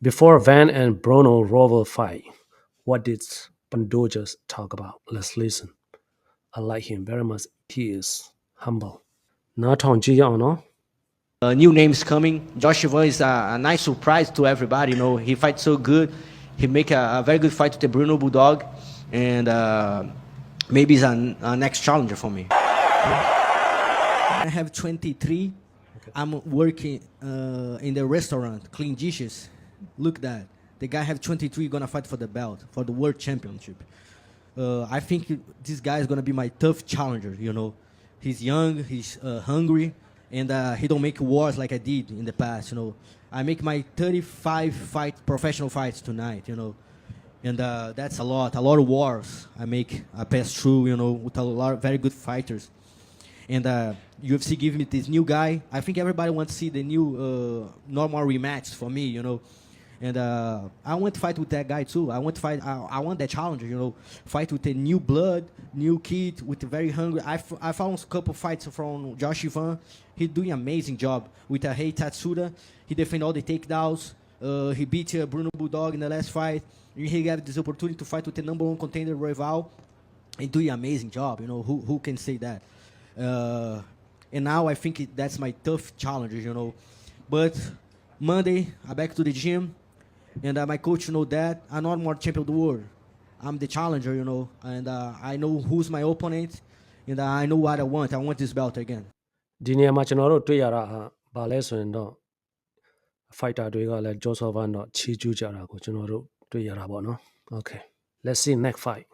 Before Van and Bruno Roval fight, what did Pandojas talk about? Let's listen. I like him very much. He is humble. 拿统基要喏 New names coming. Josh Ivan is a nice surprise to everybody. He fights so good. He make a very good fight with the Bruno Bulldog, and maybe he's a next challenger for me. I have 23. Okay. I'm working in the restaurant, clean dishes. Look that. The guy have 23 gonna fight for the belt, for the world championship. I think this guy is gonna be my tough challenger. He's young, he's hungry, and he don't make wars like I did in the past. I make my 35 professional fights tonight. And that's a lot of wars I pass through. With a lot of very good fighters. And UFC give me this new guy. I think everybody wants to see the new normal rematch for me. And I want to fight with that guy too. I want to fight. I want that challenger. Fight with a new blood, new kid, with a very hungry. I found a couple fights from Josh Ivan. He's doing an amazing job with Rei Tatsuda. He defended all the takedowns. He beat Bruno Bulldog in the last fight. And he got this opportunity to fight with the number one contender rival. He doing an amazing job. Who can say that? And now I think that's my tough challenger. But Monday, I back to the gym. And my coach know that I'm not more champion of the world. I'm the challenger, and I know who's my opponent, and I know what I want. I want this belt again. ဒီနေရာမှာကျွန်တော်တို့တွေ့ရတာဟာဘာလဲဆိုရင်တော့ fighter တွေကလည်း Joseph Van တော့ချီးကျူးကြတာကိုကျွန်တော်တို့တွေ့ရတာပေါ့နော် Okay let's see next fight